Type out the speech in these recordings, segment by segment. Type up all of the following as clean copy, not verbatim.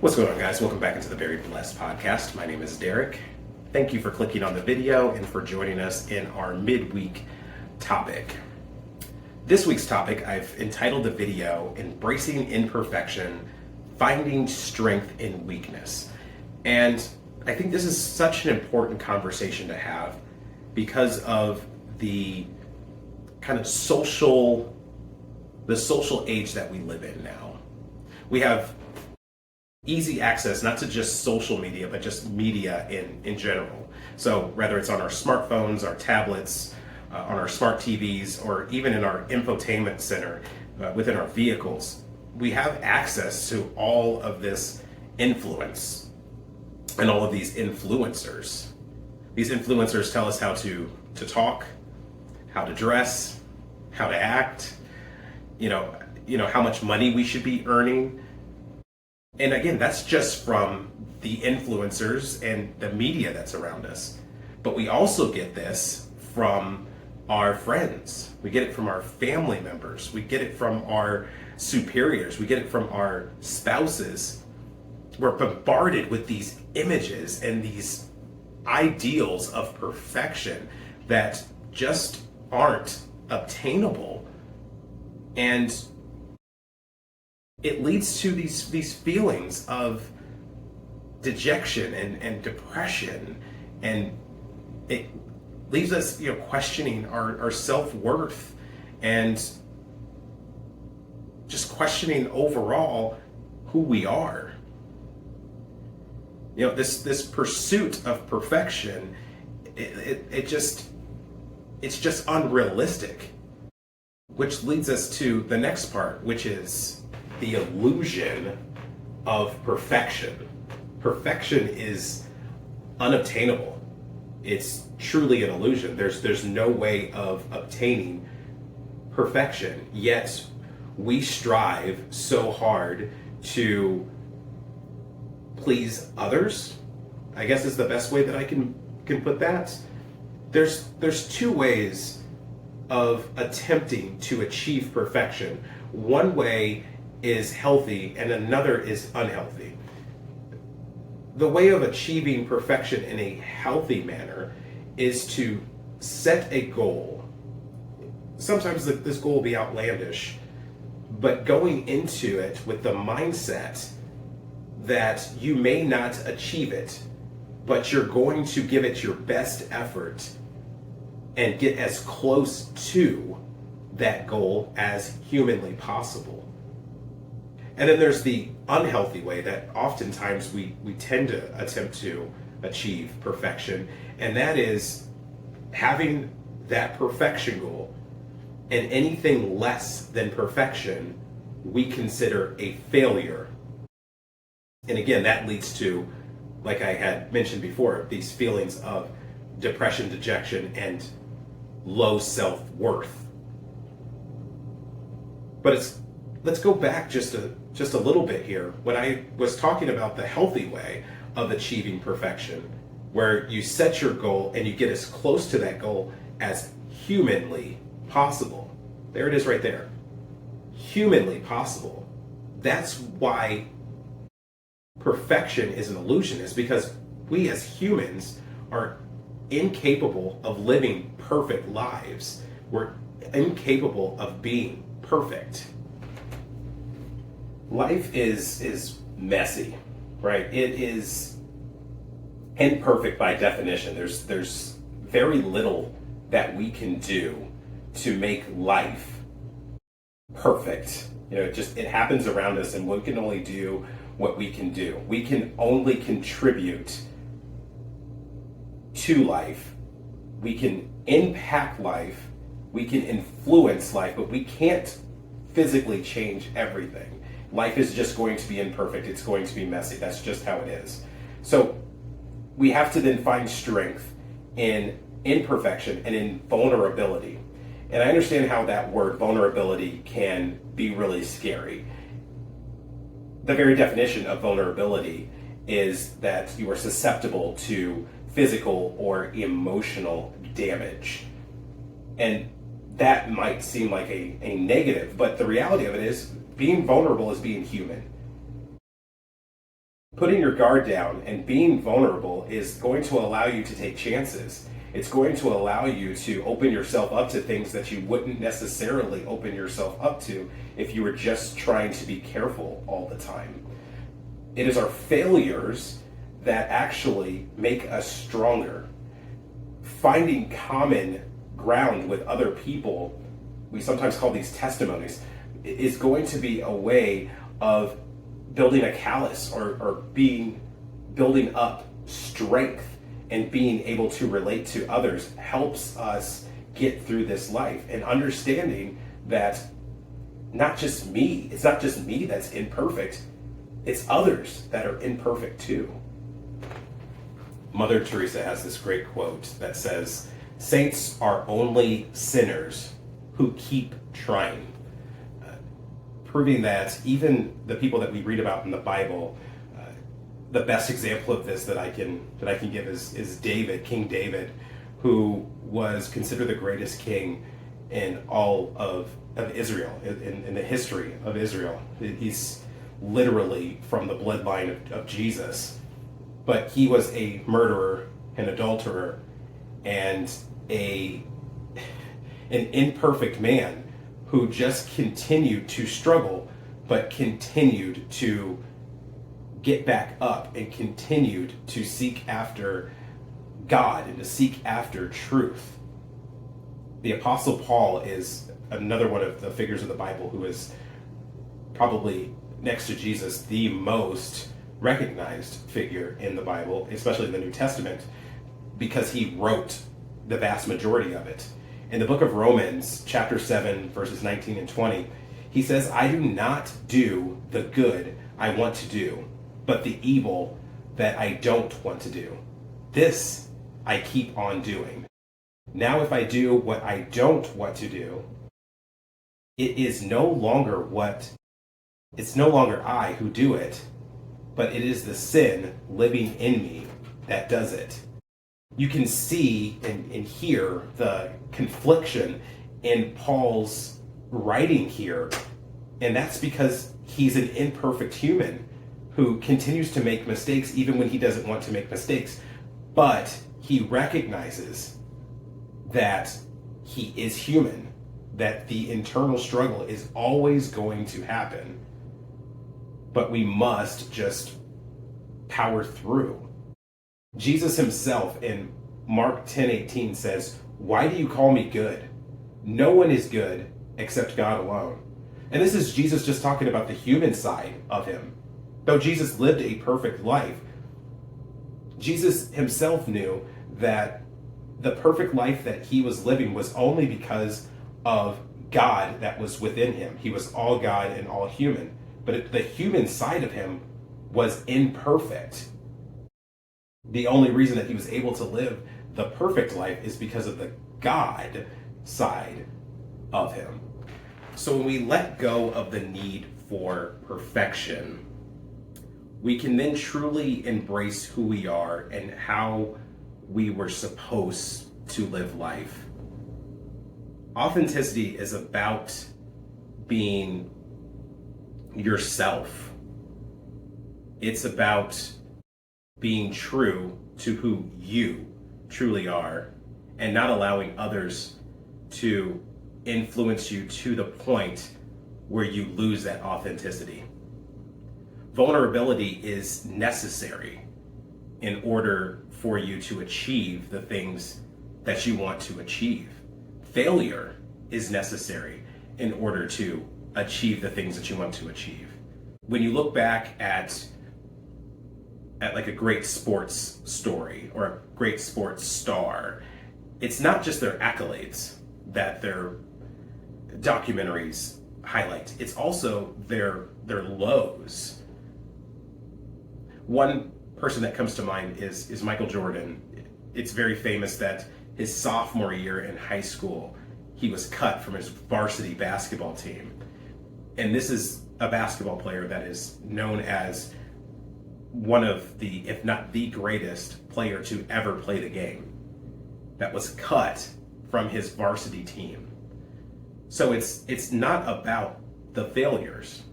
What's going on, guys? Welcome back into the Very Blessed podcast. My name is Derek. Thank you for clicking on the video and for joining us in our midweek topic. This week's topic, I've entitled the video, Embracing Imperfection, Finding Strength in Weakness. And I think this is such an important conversation to have because of the kind of social age that we live in now. We have easy access, not to just social media, but just media in general. So whether it's on our smartphones, our tablets, on our smart TVs, or even in our infotainment center within our vehicles, we have access to all of this influence and all of these influencers. These influencers tell us how to talk, how to dress, how to act, how much money we should be earning. And again, that's just from the influencers and the media that's around us. But we also get this from our friends. We get it from our family members. We get it from our superiors. We get it from our spouses. We're bombarded with these images and these ideals of perfection that just aren't obtainable. And it leads to these feelings of dejection and depression, and it leaves us questioning our self-worth and just questioning overall who we are. This pursuit of perfection, it's just unrealistic, which leads us to the next part, which is the illusion of perfection. Perfection is unobtainable. It's truly an illusion. There's no way of obtaining perfection, yet we strive so hard to please others, I guess is the best way that I can put that. There's two ways of attempting to achieve perfection. One way is healthy and another is unhealthy. The way of achieving perfection in a healthy manner is to set a goal. Sometimes this goal will be outlandish, but going into it with the mindset that you may not achieve it, but you're going to give it your best effort and get as close to that goal as humanly possible. And then there's the unhealthy way that oftentimes we tend to attempt to achieve perfection, and that is having that perfection goal, and anything less than perfection we consider a failure. And again, that leads to, like I had mentioned before, these feelings of depression, dejection, and low self-worth. But let's go back just a little bit here. When I was talking about the healthy way of achieving perfection, where you set your goal and you get as close to that goal as humanly possible. There it is right there. Humanly possible. That's why perfection is an illusion, is because we as humans are incapable of living perfect lives. We're incapable of being perfect. Life is messy, right? It is imperfect by definition. There's very little that we can do to make life perfect. It happens around us, and we can only do what we can do. We can only contribute to life. We can impact life. We can influence life, but we can't physically change everything. Life is just going to be imperfect. It's going to be messy. That's just how it is. So we have to then find strength in imperfection and in vulnerability. And I understand how that word vulnerability can be really scary. The very definition of vulnerability is that you are susceptible to physical or emotional damage. And that might seem like a negative, but the reality of it is being vulnerable is being human. Putting your guard down and being vulnerable is going to allow you to take chances. It's going to allow you to open yourself up to things that you wouldn't necessarily open yourself up to if you were just trying to be careful all the time. It is our failures that actually make us stronger. Finding common ground with other people, we sometimes call these testimonies, is going to be a way of building a callus or building up strength, and being able to relate to others helps us get through this life, and understanding that it's not just me that's imperfect, it's others that are imperfect too. Mother Teresa has this great quote that says, "Saints are only sinners who keep trying." Proving that even the people that we read about in the Bible, the best example of this that I can give is David, King David, who was considered the greatest king in all of Israel, in the history of Israel. He's literally from the bloodline of Jesus, but he was a murderer, an adulterer, and an imperfect man who just continued to struggle, but continued to get back up and continued to seek after God and to seek after truth. The Apostle Paul is another one of the figures of the Bible who is probably, next to Jesus, the most recognized figure in the Bible, especially in the New Testament, because he wrote the vast majority of it. In the book of Romans, chapter 7, verses 19 and 20, he says, "I do not do the good I want to do, but the evil that I don't want to do. This I keep on doing. Now if I do what I don't want to do, it's no longer I who do it, but it is the sin living in me that does it." You can see and hear the confliction in Paul's writing here, and that's because he's an imperfect human who continues to make mistakes even when he doesn't want to make mistakes, but he recognizes that he is human, that the internal struggle is always going to happen, but we must just power through. Jesus himself in Mark 10:18 says, "Why do you call me good? No one is good except God alone." And this is Jesus just talking about the human side of him. Though Jesus lived a perfect life, Jesus himself knew that the perfect life that he was living was only because of God that was within him. He was all God and all human, but the human side of him was imperfect. The only reason that he was able to live the perfect life is because of the God side of him. So when we let go of the need for perfection, we can then truly embrace who we are and how we were supposed to live life. Authenticity is about being yourself. It's about being true to who you truly are and not allowing others to influence you to the point where you lose that authenticity. Vulnerability is necessary in order for you to achieve the things that you want to achieve. Failure is necessary in order to achieve the things that you want to achieve. When you look back at like a great sports story or a great sports star, it's not just their accolades that their documentaries highlight. It's also their lows. One person that comes to mind is Michael Jordan. It's very famous that his sophomore year in high school, he was cut from his varsity basketball team. And this is a basketball player that is known as one of the, if not the greatest player to ever play the game, that was cut from his varsity team. So it's not about the failures.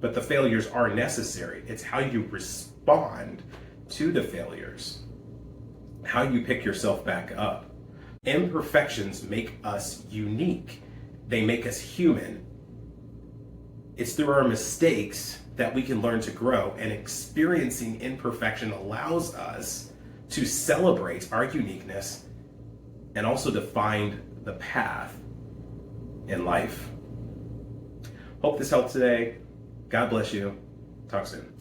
but the failures are necessary. It's how you respond to the failures, how you pick yourself back up. Imperfections make us unique. They make us human. It's through our mistakes that we can learn to grow, and experiencing imperfection allows us to celebrate our uniqueness and also to find the path in life. Hope this helped today. God bless you. Talk soon.